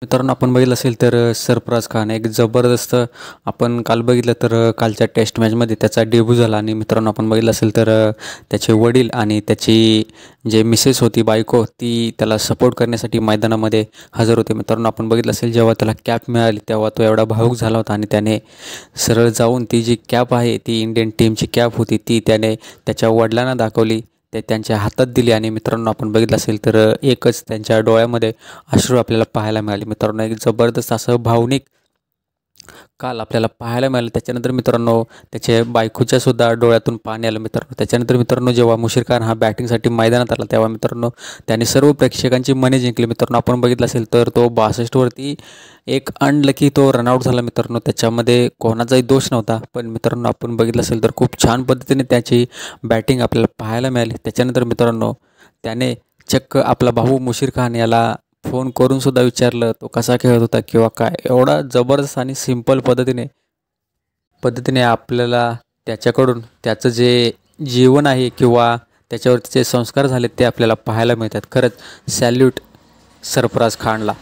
मित्रांनो, आपण बघितलं असेल तर सरफराज खान एक जबरदस्त आपण काल बघितलं तर कालच्या टेस्ट मॅचमध्ये त्याचा डेब्यू झाला आणि मित्रांनो आपण बघितलं असेल तर त्याचे वडील आणि त्याची जे मिसेस होती बायको ती त्याला सपोर्ट करण्यासाठी मैदानामध्ये हजर होते. मित्रांनो, आपण बघितलं असेल जेव्हा त्याला कॅप मिळाली तेव्हा तो एवढा भावूक झाला होता आणि त्याने सरळ जाऊन ती जी कॅप आहे ती इंडियन टीमची कॅप होती ती त्याने त्याच्या वडिलांना दाखवली, ते त्यांच्या हातात दिली आणि मित्रांनो आपण बघितलं असेल तर एकच त्यांच्या डोळ्यामध्ये अश्रू आपल्याला पाहायला मिळाले. मित्रांनो, एक जबरदस्त असं भावनिक काल आपल्याला पाहायला मिळालं. त्याच्यानंतर मित्रांनो त्याच्या बायकोच्या सुद्धा डोळ्यातून पाणी आलं मित्रांनो. त्याच्यानंतर मित्रांनो जेव्हा मुशीर खान हा बॅटिंगसाठी मैदानात आला तेव्हा मित्रांनो त्याने सर्व प्रेक्षकांची मने जिंकली. मित्रांनो, आपण बघितलं असेल तर तो 62वरती एक अनलकी तो रनआउट झाला मित्रांनो. त्याच्यामध्ये कोणाचाही दोष नव्हता, पण मित्रांनो आपण बघितलं असेल तर खूप छान पद्धतीने त्याची बॅटिंग आपल्याला पाहायला मिळाली. त्याच्यानंतर मित्रांनो त्याने चक्क आपला भाऊ मुशीर खान याला फोन करून सुद्धा विचारलं तो कसा खेळत होता किंवा काय. एवढा जबरदस्त आणि सिंपल पद्धतीने आपल्याला त्याच्याकडून त्याचं जे जीवन आहे किंवा त्याच्यावरती जे संस्कार झाले ते आपल्याला पाहायला मिळतात. खरंच सॅल्यूट सरफराज खानला.